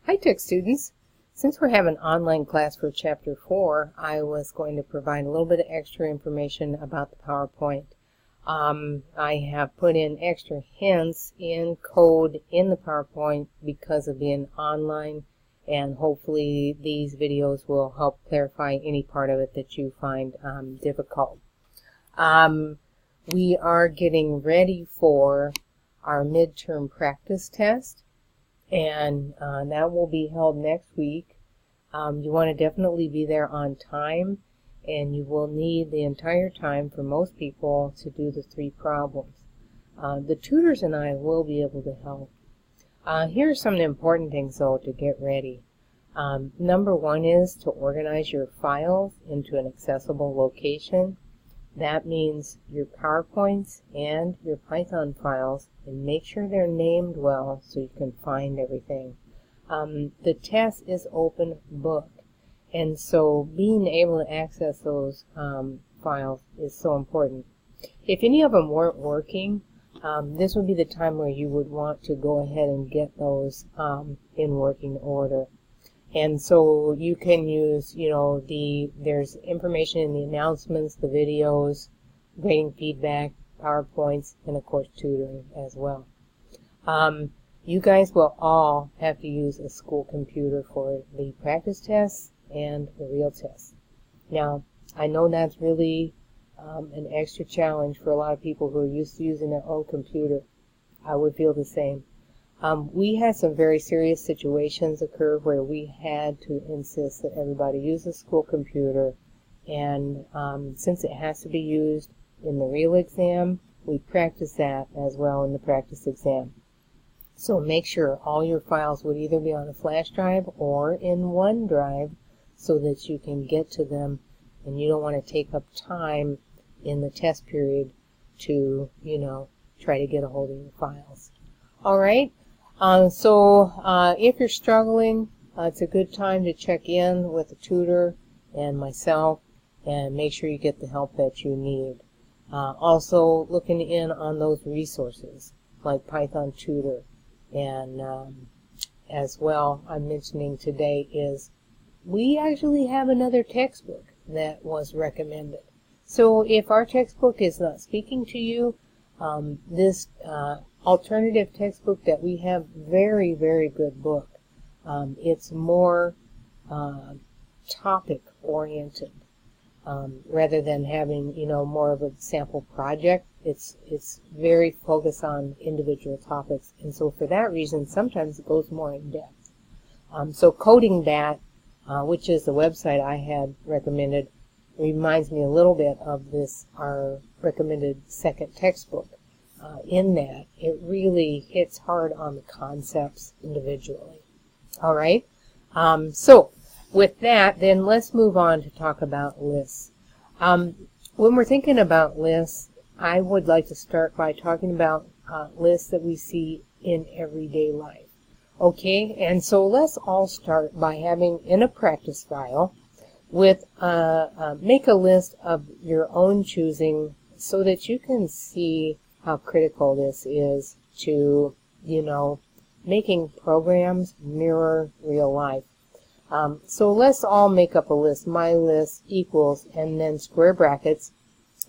Hi Tech students! Since we're having an online class for Chapter 4, I was going to provide a little bit of extra information about the PowerPoint. I have put in extra hints in code in the PowerPoint because of being online, and hopefully these videos will help clarify any part of it that you find difficult. We are getting ready for our midterm practice test, and that will be held next week. You want to definitely be there on time, and you will need the entire time for most people to do the 3 problems. The tutors and I will be able to help. Here are some of the important things though to get ready. Number 1 is to organize your files into an accessible location. That means your PowerPoints and your Python files, and make sure they're named well so you can find everything. The test is open book, and so being able to access those files is so important. If any of them weren't working, this would be the time where you would want to go ahead and get those in working order. And so you can use, there's information in the announcements, the videos, grading feedback, PowerPoints, and of course tutoring as well. You guys will all have to use a school computer for the practice tests and the real tests. Now, I know that's really an extra challenge for a lot of people who are used to using their own computer. I would feel the same. We had some very serious situations occur where we had to insist that everybody use a school computer, and since it has to be used in the real exam, we practice that as well in the practice exam. So make sure all your files would either be on a flash drive or in OneDrive so that you can get to them, and you don't want to take up time in the test period to, try to get a hold of your files. All right. If you're struggling, it's a good time to check in with a tutor and myself and make sure you get the help that you need. Also looking in on those resources like Python Tutor, and as well I'm mentioning today is we actually have another textbook that was recommended. So if our textbook is not speaking to you, this alternative textbook that we have, very, very good book. It's more topic oriented rather than having more of a sample project. It's very focused on individual topics, and so for that reason sometimes it goes more in depth. So Coding That, which is the website I had recommended, reminds me a little bit of this, our recommended second textbook. In that, it really hits hard on the concepts individually. All right. So with that, then let's move on to talk about lists. When we're thinking about lists, I would like to start by talking about lists that we see in everyday life. Okay, and so let's all start by having in a practice file with make a list of your own choosing so that you can see how critical this is to, making programs mirror real life. So let's all make up a list. My list equals, and then square brackets,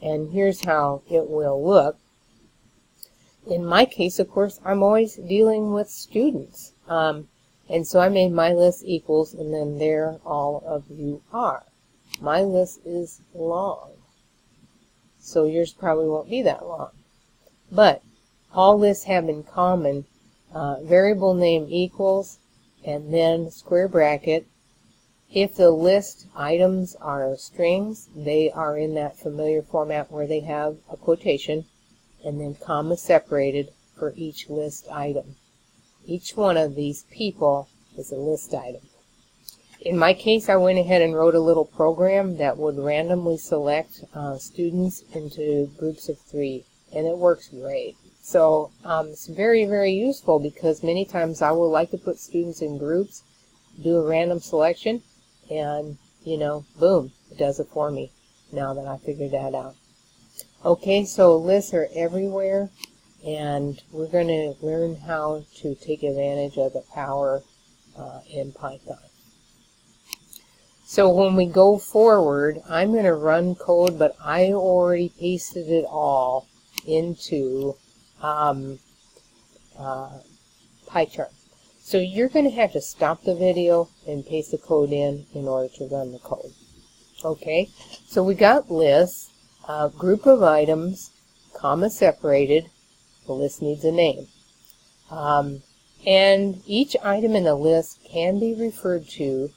and here's how it will look. In my case, of course, I'm always dealing with students. And so I made my list equals, and then there all of you are. My list is long, so yours probably won't be that long. But all lists have in common variable name equals, and then square bracket. If the list items are strings, they are in that familiar format where they have a quotation, and then comma separated for each list item. Each one of these people is a list item. In my case, I went ahead and wrote a little program that would randomly select students into groups of 3. And it works great. So it's very, very useful because many times I would like to put students in groups, do a random selection, and, boom, it does it for me now that I figured that out. Okay, so lists are everywhere, and we're going to learn how to take advantage of the power in Python. So when we go forward, I'm going to run code, but I already pasted it all into PyCharm. So you're going to have to stop the video and paste the code in order to run the code. Okay, so we got lists, group of items, comma separated. The list needs a name. And each item in the list can be referred to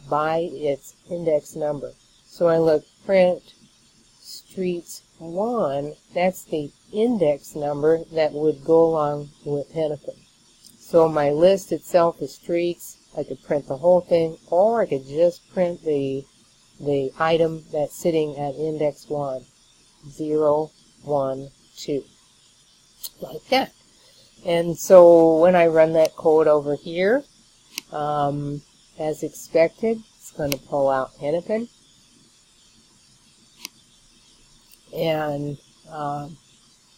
by its index number. So I look print streets 1, that's the index number that would go along with Hennepin. So my list itself is streets. I could print the whole thing, or I could just print the item that's sitting at index 1, 0, 1, 2, like that. And so when I run that code over here, as expected, it's going to pull out Hennepin. And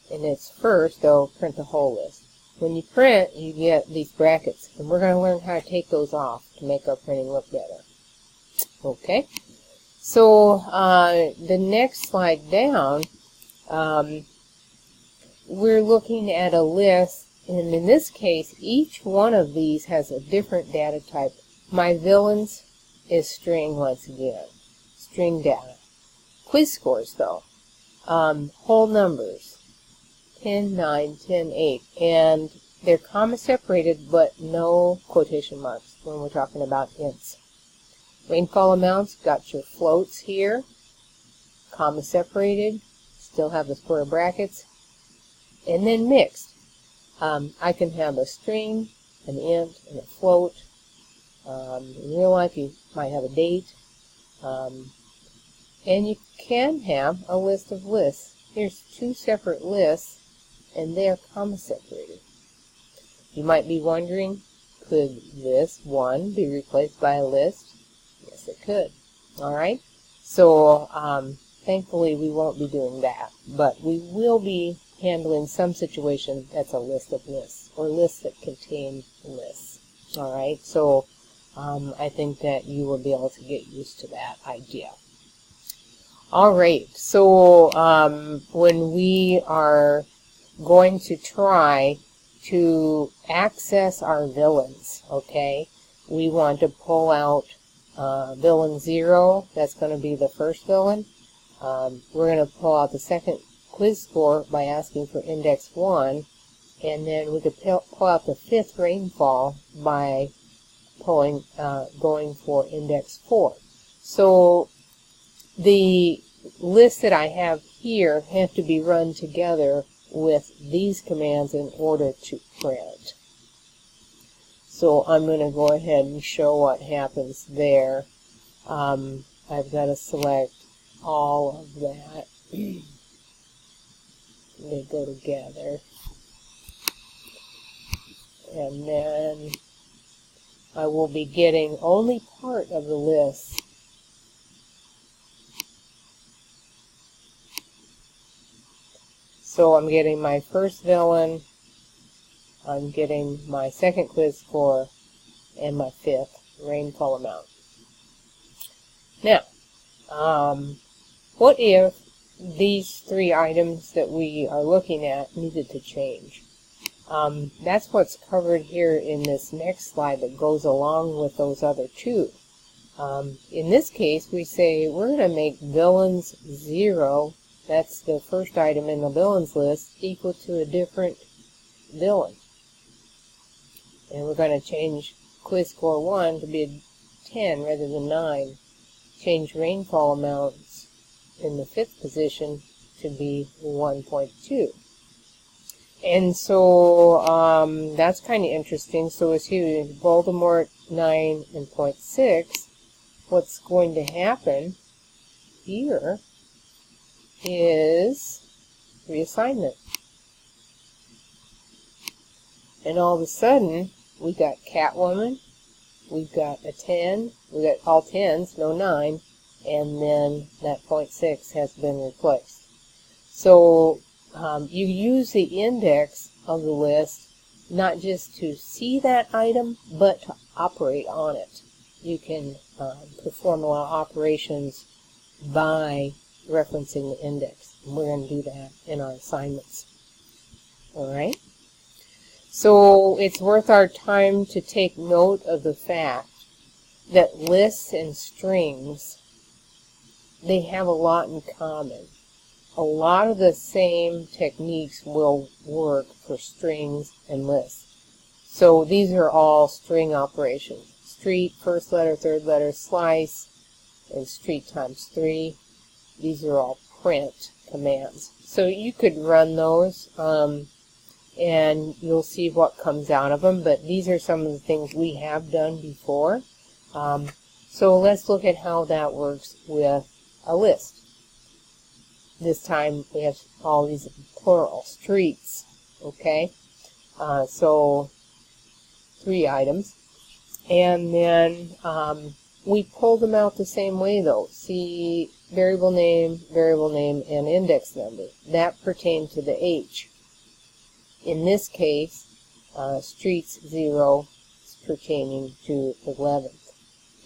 in its first, they'll print the whole list. When you print, you get these brackets, and we're going to learn how to take those off to make our printing look better. Okay, so the next slide down, we're looking at a list, and in this case, each one of these has a different data type. My villains is string once again, string data. Quiz scores, though, whole numbers, 10, 9, 10, 8, and they're comma separated, but no quotation marks when we're talking about ints. Rainfall amounts, got your floats here, comma separated, still have the square brackets, and then mixed. I can have a string, an int, and a float. In real life, you might have a date. And you can have a list of lists. Here's two separate lists, and they are comma separated. You might be wondering, could this one be replaced by a list? Yes, it could. All right. So thankfully, we won't be doing that, but we will be handling some situation that's a list of lists, or lists that contain lists. All right. So I think that you will be able to get used to that idea. All right. So when we are going to try to access our villains, okay, we want to pull out villain 0. That's going to be the first villain. We're going to pull out the second quiz score by asking for index 1, and then we could pull out the fifth rainfall by going for index 4. So the list that I have here have to be run together with these commands in order to print. So I'm going to go ahead and show what happens there. I've got to select all of that. They go together. And then I will be getting only part of the list. So I'm getting my first villain, I'm getting my second quiz score, and my fifth rainfall amount. Now, what if these three items that we are looking at needed to change? That's what's covered here in this next slide that goes along with those other two. In this case, we say we're going to make villains 0, that's the first item in the villains list, equal to a different villain. And we're going to change quiz score 1 to be a 10 rather than 9. Change rainfall amounts in the fifth position to be 1.2. And so that's kind of interesting. So as here, Voldemort 9 and 0.6, what's going to happen here is reassignment. And all of a sudden, we got Catwoman, we've got a 10, we got all 10s, no 9, and then that 0.6 has been replaced. So you use the index of the list not just to see that item, but to operate on it. You can perform a lot of operations by referencing the index. And we're going to do that in our assignments. All right? So it's worth our time to take note of the fact that lists and strings, they have a lot in common. A lot of the same techniques will work for strings and lists. So these are all string operations. Street, first letter, third letter, slice, and street times 3. These are all print commands. So you could run those, and you'll see what comes out of them. But these are some of the things we have done before. So let's look at how that works with a list. This time we have all these plural, streets, okay? So 3 items. And then we pull them out the same way though. See, variable name, and index number. That pertain to the H. In this case, streets 0 is pertaining to 11th.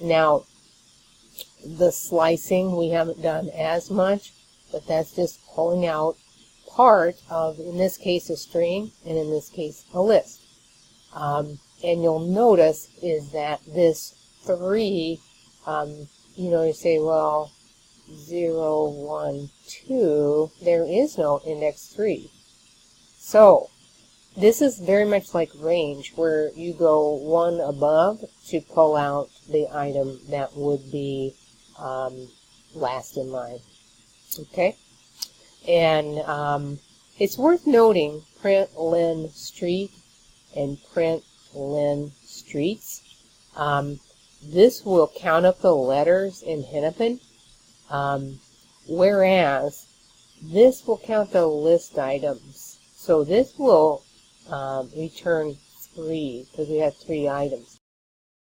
Now, the slicing we haven't done as much, but that's just pulling out part of, in this case, a string, and in this case, a list. And you'll notice is that this 3, you say, well, 0, 1, 2, there is no index 3. So, this is very much like range, where you go 1 above to pull out the item that would be last in line. Okay? And it's worth noting print len street and print len streets. This will count up the letters in Hennepin, whereas this will count the list items. So this will return 3 because we have 3 items.